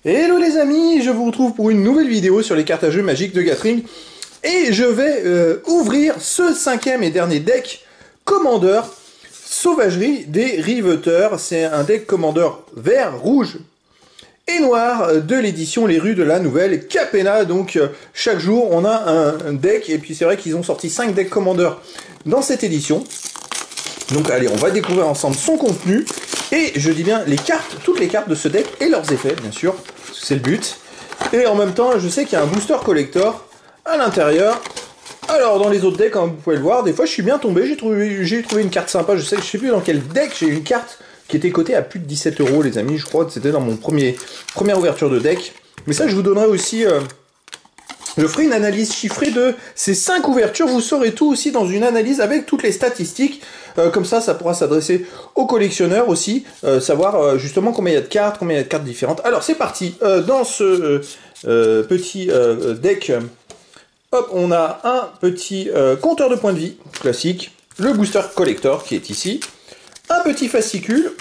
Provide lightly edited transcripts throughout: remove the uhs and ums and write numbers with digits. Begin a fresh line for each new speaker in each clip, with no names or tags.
Hello les amis, je vous retrouve pour une nouvelle vidéo sur les cartes à jeu magiques de Gathering. Et je vais ouvrir ce cinquième et dernier deck Commander Sauvagerie des Riveteurs. C'est un deck Commander vert, rouge et noir de l'édition Les Rues de la Nouvelle Capenna. Donc chaque jour on a un deck, et puis c'est vrai qu'ils ont sorti 5 decks Commander dans cette édition. Donc allez, on va découvrir ensemble son contenu. Et je dis bien les cartes, toutes les cartes de ce deck et leurs effets, bien sûr, c'est le but. Et en même temps, je sais qu'il y a un booster collector à l'intérieur. Alors, dans les autres decks, comme vous pouvez le voir, des fois je suis bien tombé, j'ai trouvé une carte sympa. Je sais plus dans quel deck, j'ai une carte qui était cotée à plus de 17 €, les amis. Je crois que c'était dans mon première ouverture de deck. Mais ça, je vous donnerai aussi... je ferai une analyse chiffrée de ces 5 ouvertures. Vous saurez tout aussi dans une analyse avec toutes les statistiques. Comme ça pourra s'adresser aux collectionneurs aussi. Savoir justement combien il y a de cartes différentes. Alors c'est parti. Dans ce petit deck, hop, on a un petit compteur de points de vie classique. Le booster collector qui est ici. Un petit fascicule.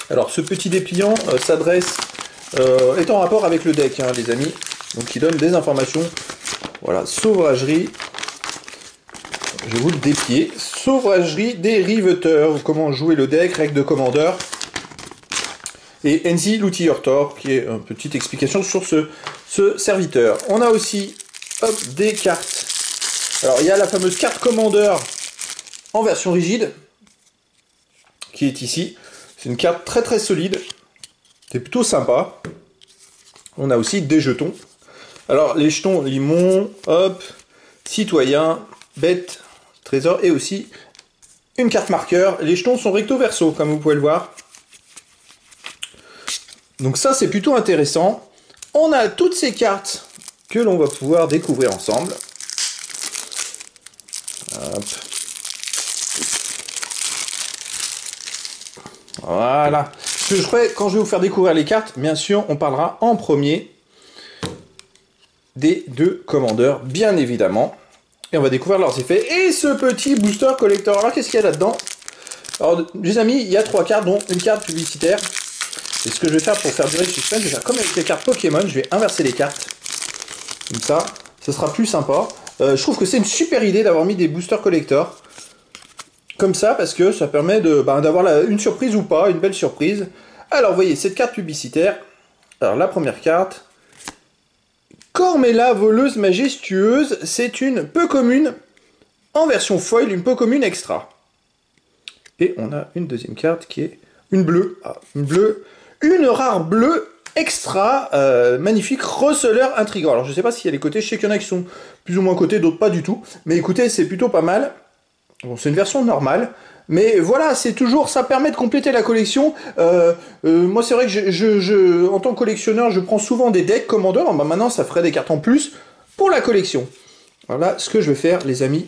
Alors ce petit dépliant s'adresse... est en rapport avec le deck, hein, les amis. Donc il donne des informations. Voilà, sauvagerie. Je vais vous le déplier. Sauvagerie des Riveteurs. Comment jouer le deck, règles de Commander. Et Enzi l'outilleur Thor, qui est une petite explication sur ce serviteur. On a aussi hop, des cartes. Alors il y a la fameuse carte Commander en version rigide, qui est ici. C'est une carte très très solide. C'est plutôt sympa. On a aussi des jetons. Alors les jetons limon, hop, citoyen, bête, trésor et aussi une carte marqueur. Les jetons sont recto verso comme vous pouvez le voir. Donc ça c'est plutôt intéressant. On a toutes ces cartes que l'on va pouvoir découvrir ensemble. Hop. Voilà. Ce que je ferai quand je vais vous faire découvrir les cartes, bien sûr on parlera en premier des deux commandeurs, bien évidemment. Et on va découvrir leurs effets. Et ce petit booster collector. Alors, qu'est-ce qu'il y a là-dedans? Alors, les amis, il y a 3 cartes, dont une carte publicitaire. Et ce que je vais faire pour faire durer le suspense, je vais faire comme avec les cartes Pokémon, je vais inverser les cartes. Comme ça, ce sera plus sympa. Je trouve que c'est une super idée d'avoir mis des boosters collector. Comme ça, parce que ça permet d'avoir une surprise ou pas, une belle surprise. Alors, vous voyez, cette carte publicitaire. Alors, la première carte... Cormella, voleuse majestueuse, c'est une peu commune en version foil, une peu commune extra. Et on a une deuxième carte qui est une bleue. Ah, une rare bleue extra, magnifique, receleur intrigant. Alors je ne sais pas s'il y a les côtés, je sais qu'il y en a qui sont plus ou moins cotés, d'autres pas du tout. Mais écoutez, c'est plutôt pas mal. Bon, c'est une version normale. Mais voilà, c'est toujours, ça permet de compléter la collection. Moi, c'est vrai que en tant que collectionneur, je prends souvent des decks Commander. Bah, maintenant, ça ferait des cartes en plus pour la collection. Voilà ce que je vais faire, les amis.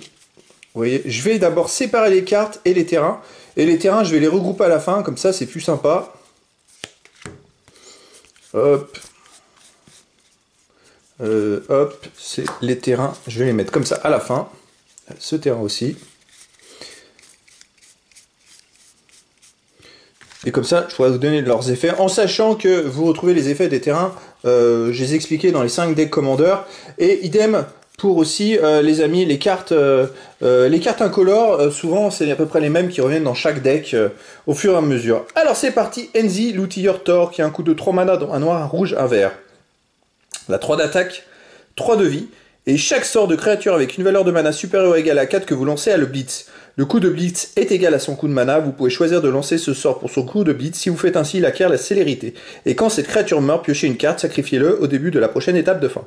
Vous voyez, je vais d'abord séparer les cartes et les terrains. Et les terrains, je vais les regrouper à la fin, comme ça, c'est plus sympa. Hop. Hop, c'est les terrains. Je vais les mettre comme ça à la fin. Ce terrain aussi. Et comme ça, je pourrais vous donner leurs effets, en sachant que vous retrouvez les effets des terrains, je les ai expliqués dans les 5 decks Commander, et idem pour aussi, les amis, les cartes incolores, souvent c'est à peu près les mêmes qui reviennent dans chaque deck, au fur et à mesure. Alors c'est parti, Enzi, l'outilleur Thor, qui a un coût de 3 mana, dont un noir, un rouge, un vert. La 3 d'attaque, 3 de vie, et chaque sort de créature avec une valeur de mana supérieure ou égale à 4 que vous lancez a le Blitz. Le coût de Blitz est égal à son coût de mana, vous pouvez choisir de lancer ce sort pour son coût de Blitz. Si vous faites ainsi, il acquiert la célérité. Et quand cette créature meurt, piochez une carte, sacrifiez-le au début de la prochaine étape de fin.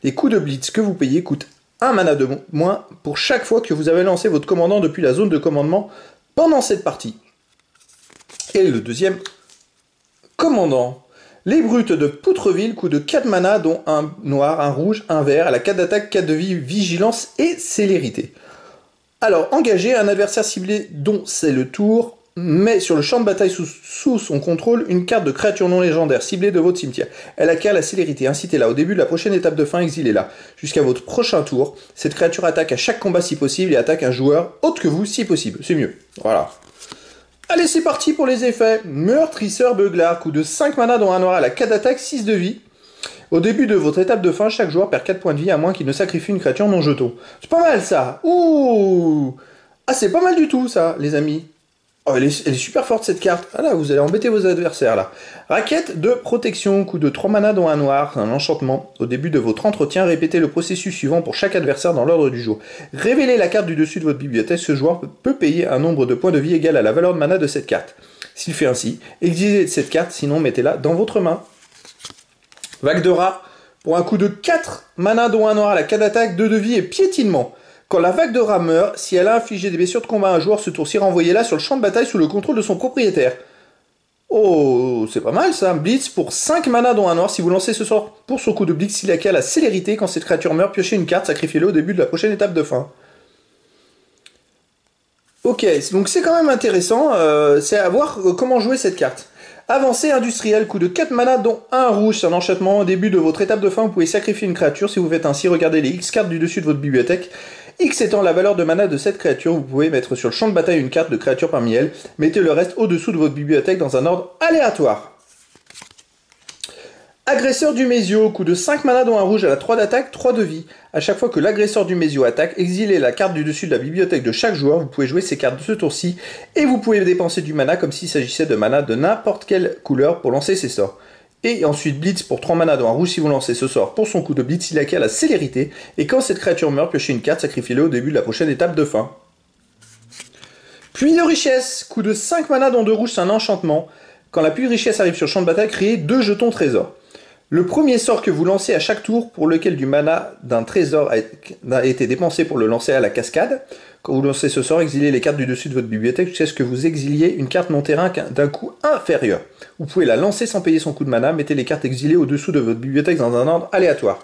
Les coûts de Blitz que vous payez coûtent 1 mana de moins pour chaque fois que vous avez lancé votre commandant depuis la zone de commandement pendant cette partie. Et le deuxième commandant. Les brutes de Poutreville, coût de 4 mana, dont un noir, un rouge, un vert, à la 4 d'attaque, 4 de vie, vigilance et célérité. Alors, engagez un adversaire ciblé dont c'est le tour, met sur le champ de bataille sous son contrôle une carte de créature non légendaire ciblée de votre cimetière. Elle acquiert la célérité, incitez-la au début de la prochaine étape de fin, exilez-la. Jusqu'à votre prochain tour, cette créature attaque à chaque combat si possible et attaque un joueur autre que vous si possible. C'est mieux. Voilà. Allez, c'est parti pour les effets. Meurtrisseur Beuglar, coût de 5 mana dont un noir à la 4 d'attaque, 6 de vie. Au début de votre étape de fin, chaque joueur perd 4 points de vie à moins qu'il ne sacrifie une créature non jeton. C'est pas mal ça. Ouh. Ah, c'est pas mal du tout ça, les amis. Oh, elle est super forte cette carte. Ah là, vous allez embêter vos adversaires là. Raquette de protection, coût de 3 mana dont un noir, un enchantement. Au début de votre entretien, répétez le processus suivant pour chaque adversaire dans l'ordre du jour. Révélez la carte du dessus de votre bibliothèque, ce joueur peut payer un nombre de points de vie égal à la valeur de mana de cette carte. S'il fait ainsi, exilez cette carte, sinon mettez-la dans votre main. Vague de rat, pour un coût de 4 mana dont un noir à la 4 d'attaque, 2 de vie et piétinement. Quand la vague de rat meurt, si elle a infligé des blessures de combat à un joueur ce tour-ci, renvoyez-la sur le champ de bataille sous le contrôle de son propriétaire. Oh, c'est pas mal ça. Blitz pour 5 mana dont un noir. Si vous lancez ce sort pour son coup de Blitz, il a la célérité. Quand cette créature meurt, piochez une carte, sacrifiez-le au début de la prochaine étape de fin. Ok, donc c'est quand même intéressant. C'est à voir comment jouer cette carte. Avancée industrielle, coût de 4 mana dont un rouge, c'est un enchantement. Au début de votre étape de fin, vous pouvez sacrifier une créature. Si vous faites ainsi, regardez les X cartes du dessus de votre bibliothèque. X étant la valeur de mana de cette créature, vous pouvez mettre sur le champ de bataille une carte de créature parmi elles. Mettez le reste au-dessous de votre bibliothèque dans un ordre aléatoire. Agresseur du Mésio, coût de 5 mana dont un rouge à la 3 d'attaque, 3 de vie. À chaque fois que l'agresseur du Mésio attaque, exilez la carte du dessus de la bibliothèque de chaque joueur. Vous pouvez jouer ces cartes de ce tour-ci et vous pouvez dépenser du mana comme s'il s'agissait de mana de n'importe quelle couleur pour lancer ces sorts. Et ensuite Blitz pour 3 mana dont un rouge si vous lancez ce sort pour son coup de Blitz, il acquiert la célérité. Et quand cette créature meurt, piochez une carte, sacrifiez-le au début de la prochaine étape de fin. Puits de richesse, coût de 5 mana dont 2 rouges, c'est un enchantement. Quand la puits de richesse arrive sur le champ de bataille, créez 2 jetons trésors. Le premier sort que vous lancez à chaque tour pour lequel du mana d'un trésor a été dépensé pour le lancer à la cascade. Quand vous lancez ce sort, exilez les cartes du dessus de votre bibliothèque jusqu'à ce que vous exiliez une carte non-terrain d'un coût inférieur. Vous pouvez la lancer sans payer son coût de mana, mettez les cartes exilées au-dessous de votre bibliothèque dans un ordre aléatoire.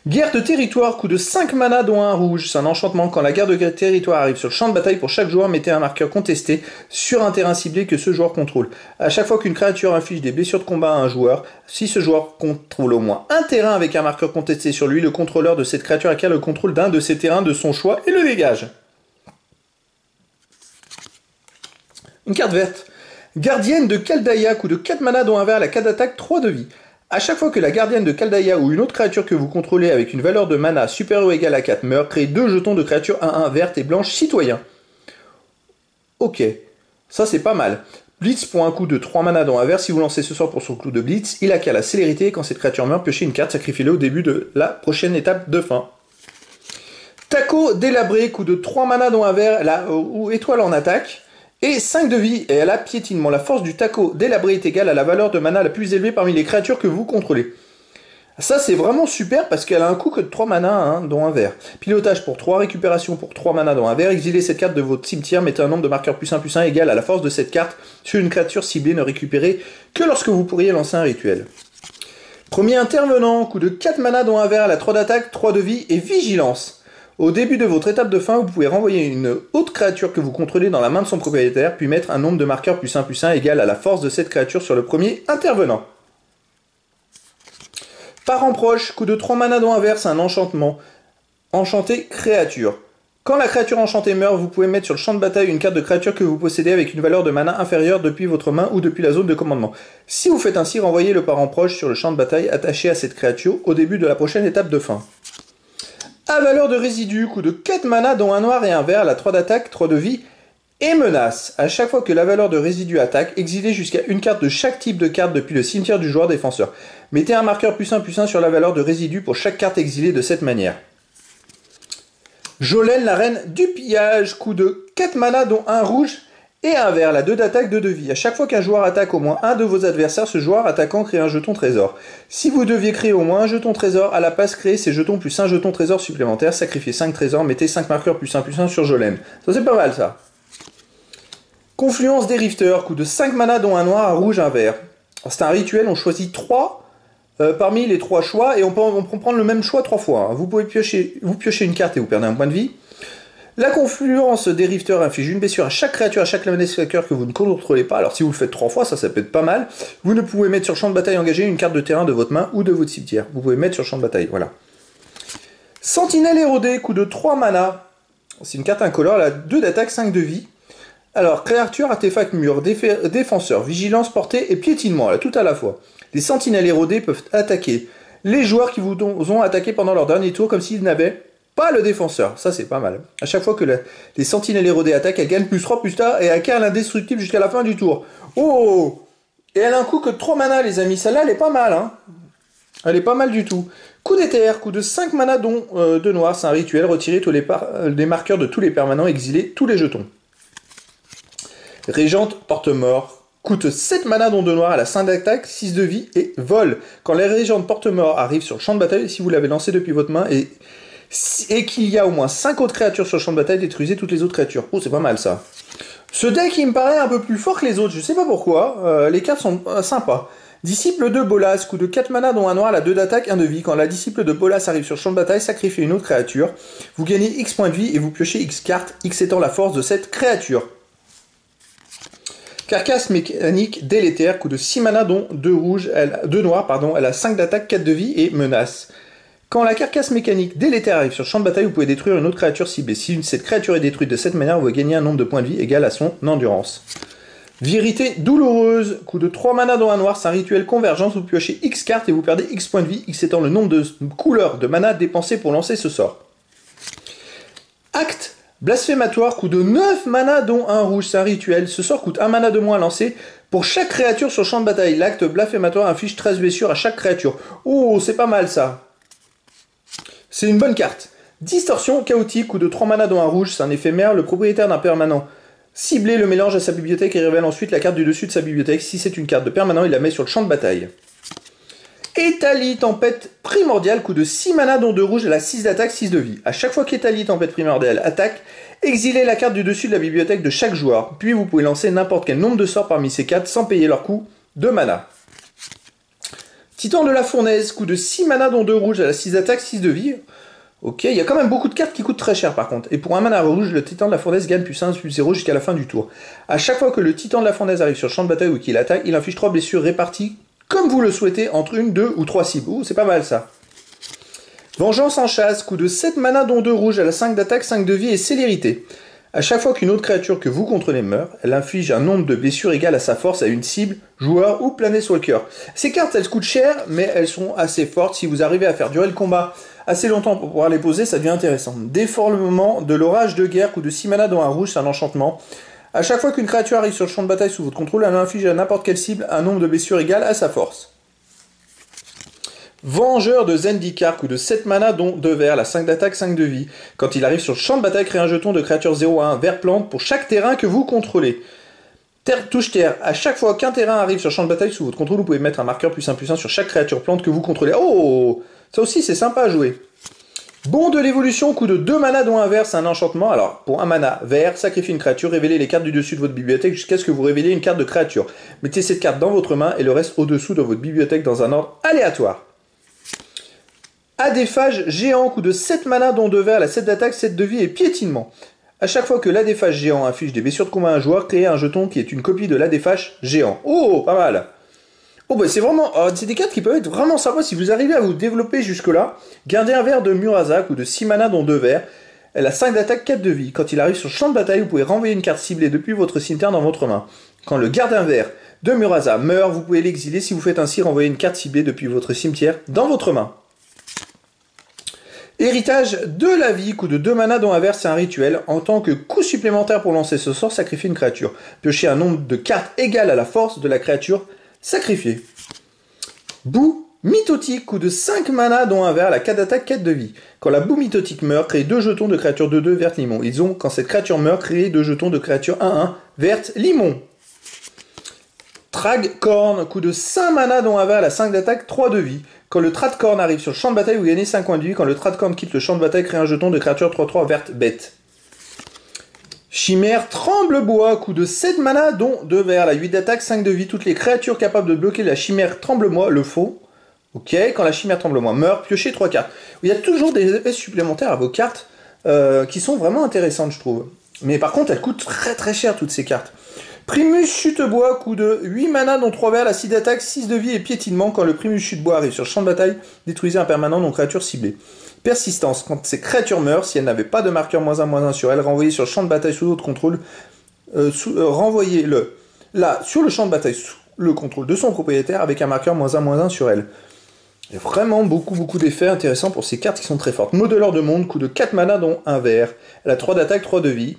Guerre de territoire, coût de 5 mana dont un rouge, c'est un enchantement. Quand la guerre de territoire arrive sur le champ de bataille, pour chaque joueur, mettez un marqueur contesté sur un terrain ciblé que ce joueur contrôle. À chaque fois qu'une créature inflige des blessures de combat à un joueur, si ce joueur contrôle au moins un terrain avec un marqueur contesté sur lui, le contrôleur de cette créature acquiert le contrôle d'un de ces terrains de son choix et le dégage. Une carte verte. Gardienne de Kaldaya, coût de 4 mana dont un vert à la 4 d'attaque, 3 de vie. A chaque fois que la gardienne de Kaldaya ou une autre créature que vous contrôlez avec une valeur de mana supérieure ou égale à 4 meurt, créez 2 jetons de créatures 1-1 vertes et blanches citoyens. Ok, ça c'est pas mal. Blitz pour un coup de 3 mana dont un vert, si vous lancez ce sort pour son coup de Blitz, il acquiert la célérité et quand cette créature meurt, piochez une carte, sacrifiez-le au début de la prochaine étape de fin. Taco délabré, coup de 3 mana dont un vert, ou étoile en attaque. Et 5 de vie, et elle a piétinement. La force du taco délabré est égale à la valeur de mana la plus élevée parmi les créatures que vous contrôlez. Ça c'est vraiment super parce qu'elle a un coût que de 3 mana, hein, dont un vert. Pilotage pour 3, récupération pour 3 mana dont un vert. Exilez cette carte de votre cimetière, mettez un nombre de marqueurs +1/+1 égal à la force de cette carte sur une créature ciblée ne récupérée que lorsque vous pourriez lancer un rituel. Premier intervenant, coup de 4 mana dont un vert à la 3 d'attaque, 3 de vie et vigilance. Au début de votre étape de fin, vous pouvez renvoyer une autre créature que vous contrôlez dans la main de son propriétaire, puis mettre un nombre de marqueurs +1/+1 égal à la force de cette créature sur le premier intervenant. Parent proche, coup de 3 mana dont un vert, c'est un enchantement. Enchanté créature. Quand la créature enchantée meurt, vous pouvez mettre sur le champ de bataille une carte de créature que vous possédez avec une valeur de mana inférieure depuis votre main ou depuis la zone de commandement. Si vous faites ainsi, renvoyez le parent proche sur le champ de bataille attaché à cette créature au début de la prochaine étape de fin. À valeur de résidu, coup de 4 mana dont un noir et un vert, la 3 d'attaque, 3 de vie et menace. À chaque fois que la valeur de résidu attaque, exilez jusqu'à une carte de chaque type de carte depuis le cimetière du joueur défenseur. Mettez un marqueur +1/+1 sur la valeur de résidu pour chaque carte exilée de cette manière. Jolene, la reine du pillage, coup de 4 mana dont un rouge et un vert, la 2 d'attaque, 2 de vie. À chaque fois qu'un joueur attaque au moins un de vos adversaires, ce joueur attaquant crée un jeton trésor. Si vous deviez créer au moins un jeton trésor, à la place créez ces jetons plus un jeton trésor supplémentaire, sacrifiez 5 trésors, mettez 5 marqueurs +1/+1 sur Jolene. Ça c'est pas mal ça. Confluence des rifters, coup de 5 mana dont un noir, un rouge, un vert. C'est un rituel, on choisit 3 parmi les 3 choix et on peut prendre le même choix 3 fois. Vous pouvez piocher une carte et vous perdez un point de vie. La confluence des rifters inflige une blessure à chaque créature, à chaque Planeswalker que vous ne contrôlez pas. Alors si vous le faites 3 fois, ça peut être pas mal. Vous ne pouvez mettre sur champ de bataille engagé une carte de terrain de votre main ou de votre cimetière. Vous pouvez mettre sur champ de bataille, voilà. Sentinelle érodée, coup de 3 mana. C'est une carte incolore, elle a 2 d'attaque, 5 de vie. Alors, créature, artefact, mur, défenseur, vigilance, portée et piétinement, là, tout à la fois. Les sentinelles érodées peuvent attaquer les joueurs qui vous ont attaqué pendant leur dernier tour comme s'ils n'avaient pas le défenseur. Ça, c'est pas mal. À chaque fois que les sentinelles érodées attaquent, elles gagnent plus 3, plus tard et acquièrent l'indestructible jusqu'à la fin du tour. Oh! Et elle a un coup que de 3 mana, les amis. Celle-là, elle est pas mal, hein. Elle est pas mal du tout. Coup d'éther, coup de 5 mana, dont 2 noirs. C'est un rituel. Retirer tous les marqueurs de tous les permanents, exiler tous les jetons. Régente, porte-mort. Coûte 7 mana, dont 2 noirs. Elle a 5 d'attaque, 6 de vie et vol. Quand les régentes porte-mort arrivent sur le champ de bataille, si vous l'avez lancé depuis votre main et qu'il y a au moins 5 autres créatures sur le champ de bataille, détruisez toutes les autres créatures. Oh, c'est pas mal ça. Ce deck, il me paraît un peu plus fort que les autres, je sais pas pourquoi. Les cartes sont sympas. Disciple de Bolas, coup de 4 mana dont un noir, elle a 2 d'attaque, 1 de vie. Quand la disciple de Bolas arrive sur le champ de bataille, sacrifiez une autre créature. Vous gagnez X points de vie et vous piochez X cartes, X étant la force de cette créature. Carcasse mécanique délétère, coup de 6 mana dont 2 noirs, elle a 5 d'attaque, 4 de vie et menace. Quand la carcasse mécanique délétère arrive sur le champ de bataille, vous pouvez détruire une autre créature ciblée. Si cette créature est détruite de cette manière, vous gagnez un nombre de points de vie égal à son endurance. Vérité douloureuse, coup de 3 mana dans un noir, c'est un rituel convergence, vous piochez X cartes et vous perdez X points de vie, X étant le nombre de couleurs de mana dépensées pour lancer ce sort. Acte blasphématoire, coup de 9 mana dont un rouge, c'est un rituel, ce sort coûte 1 mana de moins à lancer pour chaque créature sur le champ de bataille. L'acte blasphématoire inflige 13 blessures à chaque créature. Oh, c'est pas mal ça. C'est une bonne carte. Distorsion chaotique, coup de 3 mana dont un rouge, c'est un éphémère, le propriétaire d'un permanent. Ciblez le mélange à sa bibliothèque et révèle ensuite la carte du dessus de sa bibliothèque. Si c'est une carte de permanent, il la met sur le champ de bataille. Etali, tempête primordiale, coup de 6 mana dont 2 rouges, elle a 6 d'attaque, 6 de vie. À chaque fois qu'Etali, tempête primordiale, attaque, exilez la carte du dessus de la bibliothèque de chaque joueur. Puis vous pouvez lancer n'importe quel nombre de sorts parmi ces cartes sans payer leur coût de mana. Titan de la fournaise, coup de 6 mana dont 2 rouges, elle a 6 d'attaque, 6 de vie. Ok, il y a quand même beaucoup de cartes qui coûtent très cher par contre. Et pour un mana rouge, le titan de la fournaise gagne plus 1, plus 0 jusqu'à la fin du tour. À chaque fois que le titan de la fournaise arrive sur le champ de bataille ou qu'il attaque, il inflige 3 blessures réparties comme vous le souhaitez entre 1, 2 ou 3 cibles. Ouh, c'est pas mal ça. Vengeance en chasse, coup de 7 mana dont 2 rouges, elle a 5 d'attaque, 5 de vie et célérité. À chaque fois qu'une autre créature que vous contrôlez meurt, elle inflige un nombre de blessures égal à sa force à une cible, joueur ou Planeswalker. Ces cartes, elles coûtent cher, mais elles sont assez fortes. Si vous arrivez à faire durer le combat assez longtemps pour pouvoir les poser, ça devient intéressant. Déformement de l'orage de guerre, coup de 6 mana dans un rouge, c'est un enchantement. À chaque fois qu'une créature arrive sur le champ de bataille sous votre contrôle, elle inflige à n'importe quelle cible un nombre de blessures égal à sa force. Vengeur de Zendikar, coup de 7 mana dont 2 verts, la 5 d'attaque, 5 de vie. Quand il arrive sur le champ de bataille, créez un jeton de créature 0 à 1 vert plante pour chaque terrain que vous contrôlez. Terre touche terre. À chaque fois qu'un terrain arrive sur le champ de bataille sous votre contrôle, vous pouvez mettre un marqueur +1/+1 sur chaque créature plante que vous contrôlez. Oh, ça aussi c'est sympa à jouer. Bon de l'évolution, coup de 2 mana dont un vert, c'est un enchantement. Alors, pour un mana vert, sacrifiez une créature, révélez les cartes du dessus de votre bibliothèque jusqu'à ce que vous révéliez une carte de créature. Mettez cette carte dans votre main et le reste au-dessous de votre bibliothèque dans un ordre aléatoire. Adéphage géant, coup de 7 mana dont 2 verts, la 7 d'attaque, 7 de vie et piétinement. À chaque fois que l'adéphage géant inflige des blessures de combat à un joueur, créez un jeton qui est une copie de l'adéphage géant. Oh, pas mal. Oh bah c'est vraiment, c'est des cartes qui peuvent être vraiment sympas si vous arrivez à vous développer jusque-là. Gardez un vert de Murasa, coup de 6 mana dont 2 verts. Elle a 5 d'attaque, 4 de vie. Quand il arrive sur le champ de bataille, vous pouvez renvoyer une carte ciblée depuis votre cimetière dans votre main. Quand le gardien vert de Murasa meurt, vous pouvez l'exiler. Si vous faites ainsi, renvoyer une carte ciblée depuis votre cimetière dans votre main. Héritage de la vie, coup de 2 mana dont un vert, c'est un rituel. En tant que coup supplémentaire pour lancer ce sort, sacrifiez une créature. Piochez un nombre de cartes égal à la force de la créature sacrifiée. Boue mythotique, coup de 5 mana dont un vert, la 4 d'attaque, 4 de vie. Quand la boue mythotique meurt, créez 2 jetons de créature 2-2 verte limon. Ils ont, quand cette créature meurt, créé 2 jetons de créature 1-1 verte limon. Tragcorn, coup de 5 mana dont un vert, la 5 d'attaque, 3 de vie. Quand le Tragcorn arrive sur le champ de bataille, vous gagnez 5 points de vie. Quand le Tragcorn quitte le champ de bataille, créez un jeton de créature 3-3 verte bête. Chimère Tremble-Bois, coup de 7 mana dont 2 verts, la 8 d'attaque, 5 de vie. Toutes les créatures capables de bloquer la chimère Tremble-Bois le font. Ok, quand la chimère Tremble-Bois meurt, piochez 3 cartes. Il y a toujours des effets supplémentaires à vos cartes qui sont vraiment intéressantes, je trouve. Mais par contre, elles coûtent très très cher toutes ces cartes. Primus Chute-Bois, coup de 8 mana dont 3 verts, la 6 d'attaque, 6 de vie et piétinement. Quand le Primus Chute-Bois arrive sur le champ de bataille, détruisez un permanent non créature ciblée. Persistance, quand ces créatures meurent, si elles n'avaient pas de marqueur -1/-1 sur elles, renvoyez sur le champ de bataille sous votre contrôle renvoyez-le là sur le champ de bataille sous le contrôle de son propriétaire avec un marqueur -1/-1 sur elle. Il y a vraiment beaucoup d'effets intéressants pour ces cartes qui sont très fortes. Modeleur de monde, coût de 4 mana dont 1 vert. Elle a 3 d'attaque, 3 de vie.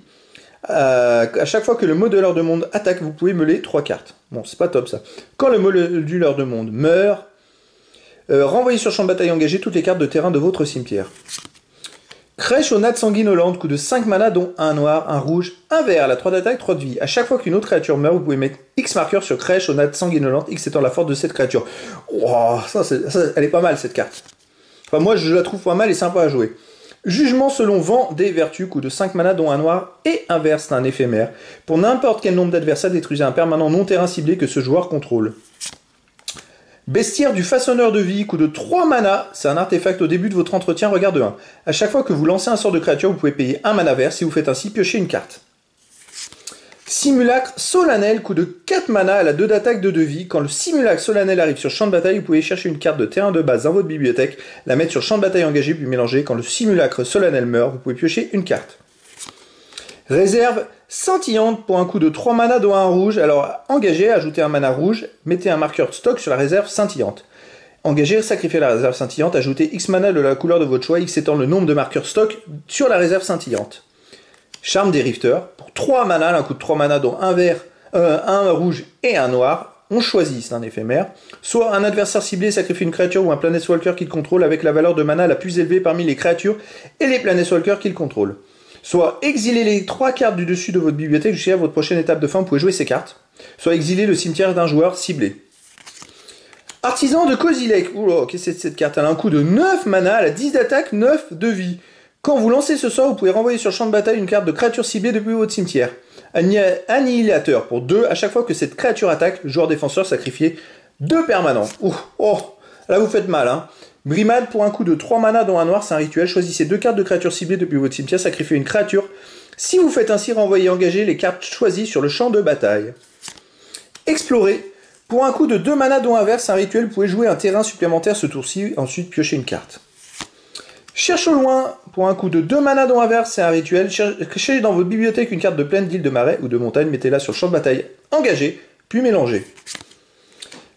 À chaque fois que le modeleur de monde attaque, vous pouvez meuler 3 cartes. Bon, c'est pas top ça. Quand le modeleur de monde meurt, renvoyez sur champ de bataille engagé toutes les cartes de terrain de votre cimetière. Crèche aux nattes sanguinolentes, coût de 5 mana dont 1 noir, 1 rouge, 1 vert, la 3 d'attaque, 3 de vie. À chaque fois qu'une autre créature meurt, vous pouvez mettre X marqueur sur Crèche aux nattes sanguinolentes, X étant la force de cette créature. Oh, elle est pas mal cette carte. Enfin, moi je la trouve pas mal et sympa à jouer. Jugement selon vent des vertus, coût de 5 mana dont 1 noir et 1 vert, c'est un éphémère. Pour n'importe quel nombre d'adversaires, détruisez un permanent non terrain ciblé que ce joueur contrôle. Bestiaire du façonneur de vie, coût de 3 mana, c'est un artefact au début de votre entretien, regarde 1. À chaque fois que vous lancez un sort de créature, vous pouvez payer 1 mana vert, si vous faites ainsi, piochez une carte. Simulacre solennel, coût de 4 mana, elle a 2 d'attaque, 2 de vie. Quand le simulacre solennel arrive sur champ de bataille, vous pouvez chercher une carte de terrain de base dans votre bibliothèque, la mettre sur champ de bataille engagé, puis mélanger. Quand le simulacre solennel meurt, vous pouvez piocher une carte. Réserve scintillante pour un coût de 3 mana dont 1 rouge. Alors, engagez, ajoutez un mana rouge, mettez un marqueur de stock sur la réserve scintillante. Engagez, sacrifiez la réserve scintillante, ajoutez X mana de la couleur de votre choix, X étant le nombre de marqueurs stock sur la réserve scintillante. Charme des Rifters, pour 3 mana, un coût de 3 mana dont 1 vert, 1 rouge et 1 noir. On choisit, c'est un éphémère. Soit un adversaire ciblé sacrifie une créature ou un Planeswalker qu'il contrôle avec la valeur de mana la plus élevée parmi les créatures et les Planeswalkers qu'il contrôle. Soit exiler les 3 cartes du dessus de votre bibliothèque jusqu'à votre prochaine étape de fin, vous pouvez jouer ces cartes. Soit exiler le cimetière d'un joueur ciblé. Artisan de Kozilek. Oula, qu'est-ce que c'est cette carte? Elle a un coût de 9 mana, elle a 10 d'attaque, 9 de vie. Quand vous lancez ce sort, vous pouvez renvoyer sur le champ de bataille une carte de créature ciblée depuis votre cimetière. Annihilateur pour 2, à chaque fois que cette créature attaque, le joueur défenseur sacrifie 2 permanents. Oh, là vous faites mal, hein. Brimade pour un coût de 3 mana dont 1 noir, c'est un rituel. Choisissez 2 cartes de créatures ciblées depuis votre cimetière, sacrifiez une créature. Si vous faites ainsi, renvoyez engager les cartes choisies sur le champ de bataille. Explorer. Pour un coût de 2 mana dont 1 vert, c'est un rituel. Vous pouvez jouer un terrain supplémentaire ce tour-ci, ensuite piocher une carte. Cherche au loin. Pour un coût de 2 mana dont 1 vert, c'est un rituel. Cherchez dans votre bibliothèque une carte de plaine, d'île, de marais ou de montagne. Mettez-la sur le champ de bataille. Engagez, puis mélangez.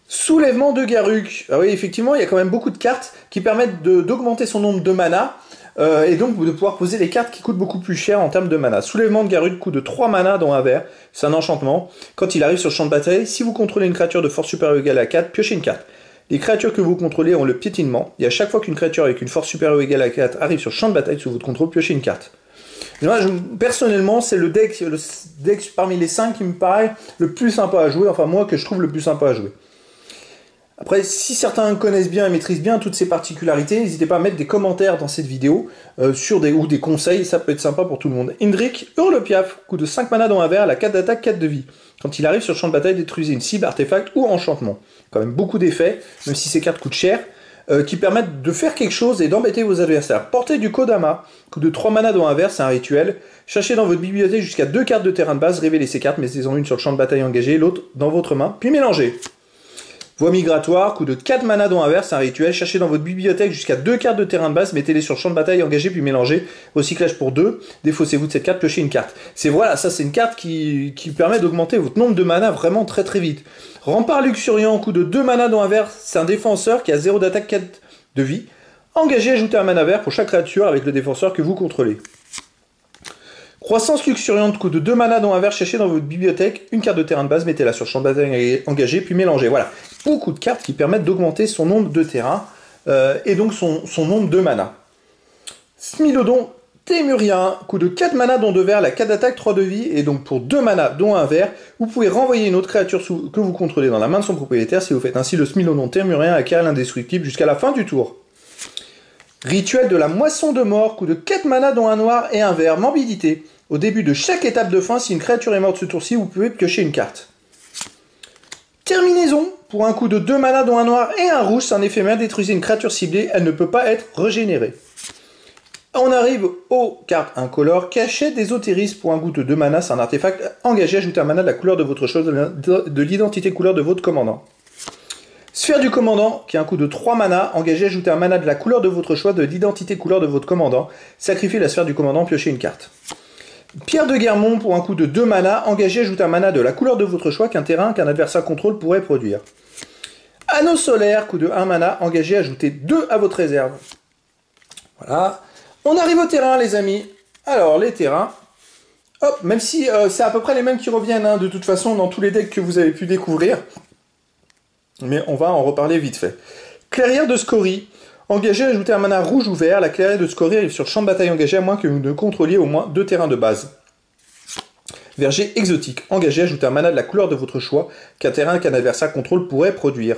Soulèvement de Garruk. Ah oui, effectivement, il y a quand même beaucoup de cartes qui permettent d'augmenter son nombre de mana et donc de pouvoir poser des cartes qui coûtent beaucoup plus cher en termes de mana. Soulèvement de Garruk, coût de 3 mana dont 1 vert. C'est un enchantement. Quand il arrive sur le champ de bataille, si vous contrôlez une créature de force supérieure ou égale à 4, piochez une carte. Les créatures que vous contrôlez ont le piétinement, et à chaque fois qu'une créature avec une force supérieure ou égale à 4 arrive sur le champ de bataille sous votre contrôle, piochez une carte. Moi, personnellement, c'est le deck parmi les 5 qui me paraît le plus sympa à jouer, enfin moi que je trouve le plus sympa à jouer. Après, si certains connaissent bien et maîtrisent bien toutes ces particularités, n'hésitez pas à mettre des commentaires dans cette vidéo ou des conseils, ça peut être sympa pour tout le monde. Indrik, Hurlepiaf, coût de 5 mana dont 1 vert, elle a 4 d'attaque, 4 de vie. Quand il arrive sur le champ de bataille, détruisez une cible, artefact ou enchantement. Quand même beaucoup d'effets, même si ces cartes coûtent cher, qui permettent de faire quelque chose et d'embêter vos adversaires. Portée du Kodama, coût de 3 mana dont 1 vert, c'est un rituel. Cherchez dans votre bibliothèque jusqu'à 2 cartes de terrain de base, révélez ces cartes, mettez-en une sur le champ de bataille engagé, l'autre dans votre main, puis mélangez. Voie migratoire, coût de 4 mana dont 1 vert, c'est un rituel. Cherchez dans votre bibliothèque jusqu'à 2 cartes de terrain de base, mettez-les sur le champ de bataille, engagez puis mélangez. Recyclage pour 2, défaussez-vous de cette carte, piochez une carte. Voilà, ça c'est une carte qui permet d'augmenter votre nombre de mana vraiment très vite. Rempart luxuriant, coût de 2 mana dont 1 vert, c'est un défenseur qui a 0 d'attaque, 4 de vie. Engagez, ajoutez un mana vert pour chaque créature avec le défenseur que vous contrôlez. Croissance luxuriante, coût de 2 mana dont 1 vert, cherchez dans votre bibliothèque une carte de terrain de base, mettez-la sur le champ de bataille engagé, puis mélangez. Voilà, beaucoup de cartes qui permettent d'augmenter son nombre de terrains et donc son nombre de mana. Smilodon Témurien, coût de 4 mana dont 2 verts, la 4 d'attaque, 3 de vie, et donc pour 2 mana dont 1 vert, vous pouvez renvoyer une autre créature que vous contrôlez dans la main de son propriétaire. Si vous faites ainsi, le Smilodon Témurien acquiert l'indestructible jusqu'à la fin du tour. Rituel de la moisson de mort, coût de 4 mana dont 1 noir et 1 vert, morbidité. Au début de chaque étape de fin, si une créature est morte ce tour-ci, vous pouvez piocher une carte. Terminaison, pour un coût de 2 mana dont 1 noir et 1 rouge, c'est un éphémère, détruisez une créature ciblée, elle ne peut pas être régénérée. On arrive aux cartes incolores. Cachette des Otéris, pour un coût de 2 mana, c'est un artefact. Engagez, ajoutez un mana de la couleur de votre choix, de l'identité couleur de votre commandant. Sphère du commandant, qui a un coût de 3 mana, engagez, ajoutez un mana de la couleur de votre choix, de l'identité couleur de votre commandant. Sacrifiez la sphère du commandant, piochez une carte. Pierre de Guermont, pour un coût de 2 mana, engagez, ajoutez un mana de la couleur de votre choix qu'un terrain qu'un adversaire contrôle pourrait produire. Anneau solaire, coût de 1 mana, engagez, ajoutez 2 à votre réserve. Voilà. On arrive au terrain, les amis. Alors, les terrains. Hop, même si c'est à peu près les mêmes qui reviennent, hein, de toute façon, dans tous les decks que vous avez pu découvrir. Mais on va en reparler vite fait. Clairière de Scorie. Engagez, ajoutez un mana rouge ou vert. La clairière de Scorie arrive sur le champ de bataille engagé à moins que vous ne contrôliez au moins 2 terrains de base. Verger exotique. Engagez, ajoutez un mana de la couleur de votre choix qu'un terrain qu'un adversaire contrôle pourrait produire.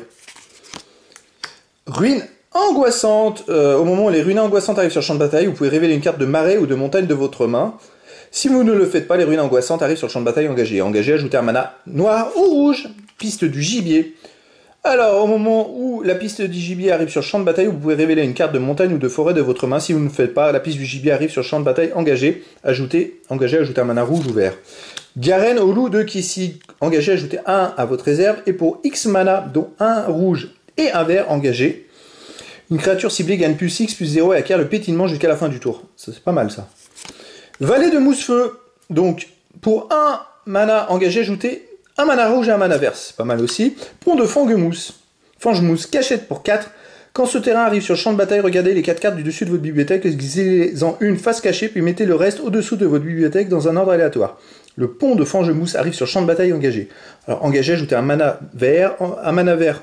Ruine angoissante. Au moment où les ruines angoissantes arrivent sur le champ de bataille, vous pouvez révéler une carte de marais ou de montagne de votre main. Si vous ne le faites pas, les ruines angoissantes arrivent sur le champ de bataille engagé. Engagez, ajoutez un mana noir ou rouge. Piste du gibier. Alors, au moment où la piste du gibier arrive sur le champ de bataille, vous pouvez révéler une carte de montagne ou de forêt de votre main. Si vous ne le faites pas, la piste du gibier arrive sur le champ de bataille engagé. Engagez, ajoutez un mana rouge ou vert. Garen au loup de Kissy. Engagez, ajoutez 1 à votre réserve. Et pour X mana, dont un rouge et un vert, engagé. Une créature ciblée gagne plus X plus 0 et acquiert le pétinement jusqu'à la fin du tour. Ça, c'est pas mal, ça. Vallée de Mousse-Feu. Donc, pour 1 mana engagé, ajoutez un mana rouge et un mana vert. C'est pas mal aussi. Pont de Fangemousse. Cachette pour 4. Quand ce terrain arrive sur le champ de bataille, regardez les 4 cartes du dessus de votre bibliothèque, lisez-en une face cachée, puis mettez le reste au-dessous de votre bibliothèque dans un ordre aléatoire. Le pont de Fangemousse arrive sur le champ de bataille engagé. Alors engagé, ajoutez un mana vert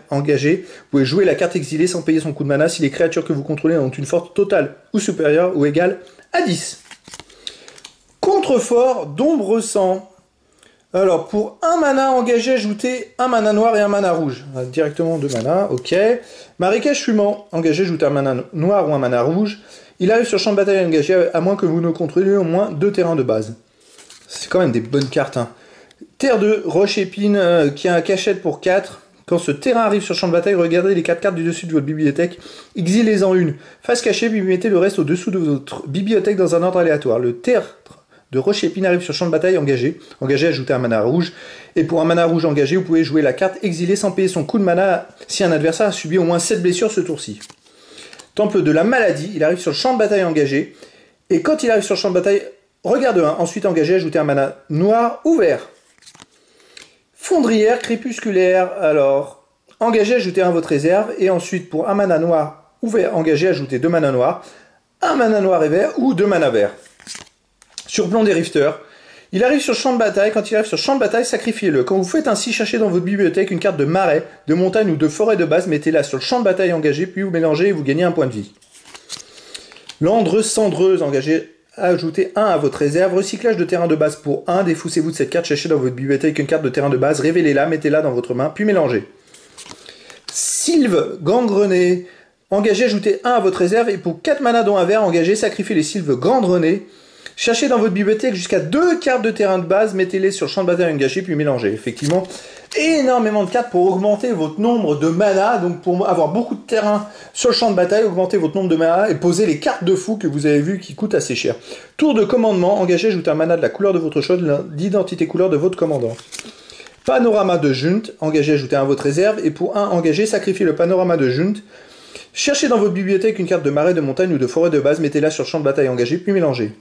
engagé. Vous pouvez jouer la carte exilée sans payer son coût de mana si les créatures que vous contrôlez ont une force totale ou supérieure ou égale à 10. Contrefort d'ombre sang. Alors pour un mana engagé, ajoutez un mana noir et un mana rouge. Directement 2 mana, ok. Marécage fumant. Engagé, ajoutez un mana noir ou un mana rouge. Il arrive sur le champ de bataille engagé à moins que vous ne contrôliez au moins 2 terrains de base. C'est quand même des bonnes cartes. Hein. Terre de roche épine qui a un cachette pour 4. Quand ce terrain arrive sur le champ de bataille, regardez les 4 cartes du dessus de votre bibliothèque. Exilez-en une. Face cachée, puis mettez le reste au-dessous de votre bibliothèque dans un ordre aléatoire. Le terre de roche épine arrive sur le champ de bataille engagé. Engagé, ajoutez un mana rouge. Et pour un mana rouge engagé, vous pouvez jouer la carte exilée sans payer son coût de mana si un adversaire a subi au moins 7 blessures ce tour-ci. Temple de la maladie, il arrive sur le champ de bataille engagé. Et quand il arrive sur le champ de bataille, regarde 1. Ensuite engagé, ajoutez un mana noir ou vert. Fondrière crépusculaire, alors engagé, ajoutez 1 à votre réserve. Et ensuite pour un mana noir ou vert engagé, ajoutez 2 mana noirs. Un mana noir et vert ou 2 mana verts. Surplomb des rifters. Il arrive sur le champ de bataille. Quand il arrive sur le champ de bataille, sacrifiez-le. Quand vous faites ainsi, cherchez dans votre bibliothèque une carte de marais, de montagne ou de forêt de base, mettez-la sur le champ de bataille engagé, puis vous mélangez et vous gagnez un point de vie. Landre cendreuse, engagé, ajoutez 1 à votre réserve. Recyclage de terrain de base pour 1. Défoussez-vous de cette carte, cherchez dans votre bibliothèque une carte de terrain de base, révélez-la, mettez-la dans votre main, puis mélangez. Sylve gangrenée. Engagé, ajoutez 1 à votre réserve et pour 4 mana dont un vert, engagé, sacrifiez les sylves gangrenés. Cherchez dans votre bibliothèque jusqu'à 2 cartes de terrain de base, mettez-les sur le champ de bataille engagé, puis mélangez. Effectivement, énormément de cartes pour augmenter votre nombre de mana, donc pour avoir beaucoup de terrain sur le champ de bataille, augmenter votre nombre de mana et poser les cartes de fou que vous avez vues qui coûtent assez cher. Tour de commandement, engagé, ajoutez un mana de la couleur de votre choix, de l'identité couleur de votre commandant. Panorama de junte, engagé, ajoutez 1 à votre réserve, et pour 1 engagé, sacrifiez le panorama de junte. Cherchez dans votre bibliothèque une carte de marais, de montagne ou de forêt de base, mettez-la sur le champ de bataille engagé, puis mélangez.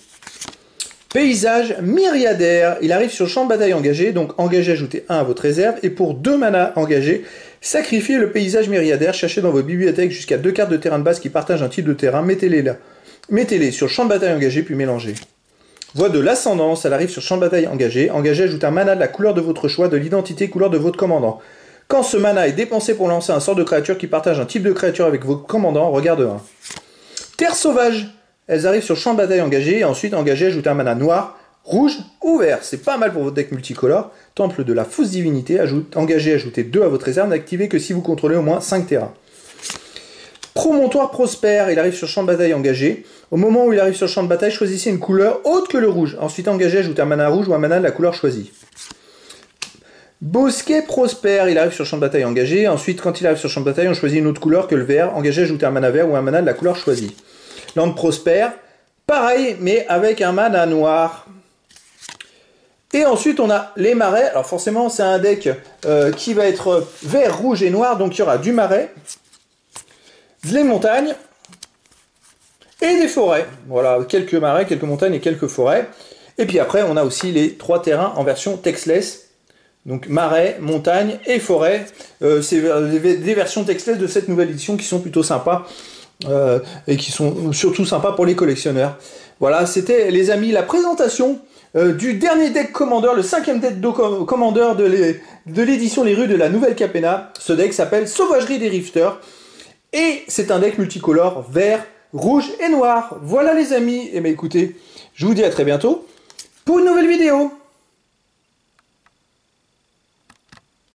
Paysage myriadaire, il arrive sur le champ de bataille engagé, donc engagé, ajoutez 1 à votre réserve, et pour 2 mana engagés, sacrifiez le paysage myriadaire, cherchez dans votre bibliothèque jusqu'à 2 cartes de terrain de base qui partagent un type de terrain, mettez-les là. Mettez-les sur le champ de bataille engagé, puis mélangez. Voie de l'ascendance, elle arrive sur le champ de bataille engagé, ajoutez un mana de la couleur de votre choix, de l'identité couleur de votre commandant. Quand ce mana est dépensé pour lancer un sort de créature qui partage un type de créature avec votre commandant, regarde 1. Terre sauvage. Elles arrivent sur le champ de bataille engagé, et ensuite engagé, ajoutez un mana noir, rouge ou vert. C'est pas mal pour votre deck multicolore. Temple de la fausse divinité, engagé, ajoutez 2 à votre réserve, n'activez que si vous contrôlez au moins 5 terrains. Promontoire prospère, il arrive sur le champ de bataille engagé. Au moment où il arrive sur le champ de bataille, choisissez une couleur autre que le rouge. Ensuite engagé, ajoutez un mana rouge ou un mana de la couleur choisie. Bosquet prospère, il arrive sur le champ de bataille engagé. Ensuite, quand il arrive sur le champ de bataille, on choisit une autre couleur que le vert. Engagé, ajoutez un mana vert ou un mana de la couleur choisie. Lande prospère, pareil, mais avec un mana noir. Et ensuite, on a les marais. Alors forcément, c'est un deck qui va être vert, rouge et noir. Donc il y aura du marais, des montagnes et des forêts. Voilà, quelques marais, quelques montagnes et quelques forêts. Et puis après, on a aussi les 3 terrains en version textless. Donc marais, montagne et forêt. C'est des versions textless de cette nouvelle édition qui sont plutôt sympas. Et qui sont surtout sympas pour les collectionneurs. Voilà, c'était les amis la présentation du dernier deck Commander, le 5e deck Commander de l'édition Les Rues de la Nouvelle Capenna. Ce deck s'appelle Sauvagerie des Rifters. Et c'est un deck multicolore vert, rouge et noir. Voilà les amis. Et bien écoutez, je vous dis à très bientôt pour une nouvelle vidéo.